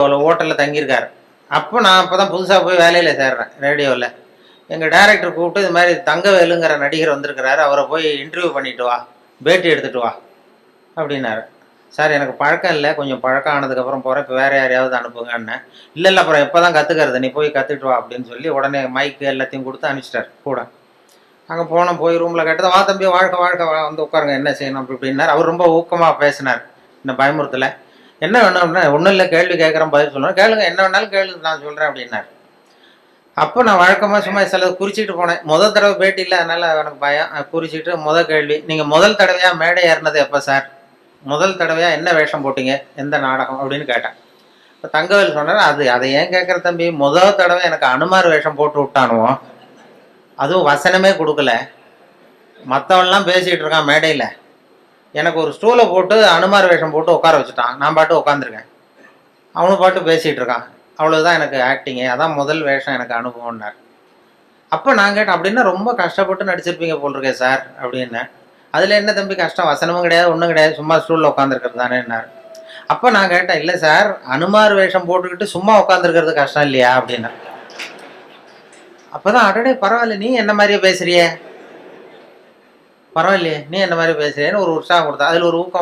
ஹோட்டலில் தங்கியிருக்காரு. அப்போ நான் அப்போ தான் புதுசாக போய் வேலையில் சேர்றேன் ரேடியோவில். எங்கள் டைரக்டர் கூப்பிட்டு இது மாதிரி தங்கவேலுங்கிற நடிகர் வந்திருக்கிறாரு, அவரை போய் இன்டர்வியூ பண்ணிட்டு வா, பேட்டி எடுத்துகிட்டு வா அப்படின்னாரு. சார் எனக்கு பழக்கம் இல்லை, கொஞ்சம் பழக்கம் ஆனதுக்கப்புறம் போகிறேன், இப்போ வேறு யாரையாவது அனுப்புங்கன்னு. இல்லை அப்புறம் எப்போ தான் கற்றுக்கிறது, நீ போய் கற்றுட்டு வா அப்படின்னு சொல்லி உடனே மைக்கு எல்லாத்தையும் கொடுத்து அனுப்பிச்சிட்டார் கூட. அங்கே போனோம், போய் ரூமில் கேட்டது, வா தம்பி வாழ்க்கை வாழ்க்கை வந்து உட்காருங்க, என்ன செய்யணும் அப்படி இப்படின்னார். அவர் ரொம்ப ஊக்கமாக பேசினார், இந்த பயமுறுத்தலை. என்ன வேணும் அப்படின்னா, ஒன்றும் இல்லை கேள்வி கேட்குறேன் பதில் சொல்லணும், கேளுங்க என்ன வேணாலும் கேளுங்க நான் சொல்கிறேன் அப்படின்னார். அப்போ நான் வழக்கமாக சும்மா சில குறிச்சிட்டு போனேன். முதல் தடவை பேட்டி இல்லை, அதனால் எனக்கு பயம். குறிச்சிட்டு கேள்வி, நீங்கள் முதல் தடவையாக மேடை ஏறினது எப்போ சார், முதல் தடவையாக என்ன வேஷம் போட்டீங்க, எந்த நாடகம் அப்படின்னு கேட்டேன். இப்போ தங்கவேல் சொன்னார், அதை ஏன் கேட்குற தம்பி, முதல் தடவை எனக்கு அனுமார் வேஷம் போட்டு விட்டானுவோம், அதுவும் வசனமே கொடுக்கல, மற்றவன்லாம் பேசிகிட்டு இருக்கான் மேடையில், எனக்கு ஒரு ஸ்டூலை போட்டு அனுமார் வேஷம் போட்டு உட்கார வச்சுட்டான், நான் பாட்டு உட்காந்துருக்கேன், அவனு பாட்டு பேசிகிட்டு இருக்கான், அவ்வளோதான் எனக்கு ஆக்டிங்கு, அதான் முதல் வேஷம் எனக்கு அனுபவம்னார். அப்போ நான் கேட்டேன், அப்படின்னா ரொம்ப கஷ்டப்பட்டு நடிச்சிருப்பீங்க போல் இருக்கே சார் அப்படின்னேன். அதில் என்ன தம்பி கஷ்டம், வசனமும் கிடையாது ஒன்றும் கிடையாது, சும்மா ஸ்டூலில் உட்காந்துருக்கிறது தானேன்னார். அப்போ நான் கேட்டேன், இல்லை சார் அனுமார் வேஷம் போட்டுக்கிட்டு சும்மா உட்காந்துருக்கிறது கஷ்டம் இல்லையா அப்படின்னா. அப்போ தான் அடடே பரவாயில்ல, நீ என்ன மாதிரியே பேசுறியே, பரவாயில்லையே நீ என்ன மாதிரி பேசுறியேன்னு ஒரு உற்சாகம் கொடுத்தா. அதில் ஒரு ஊக்கம்.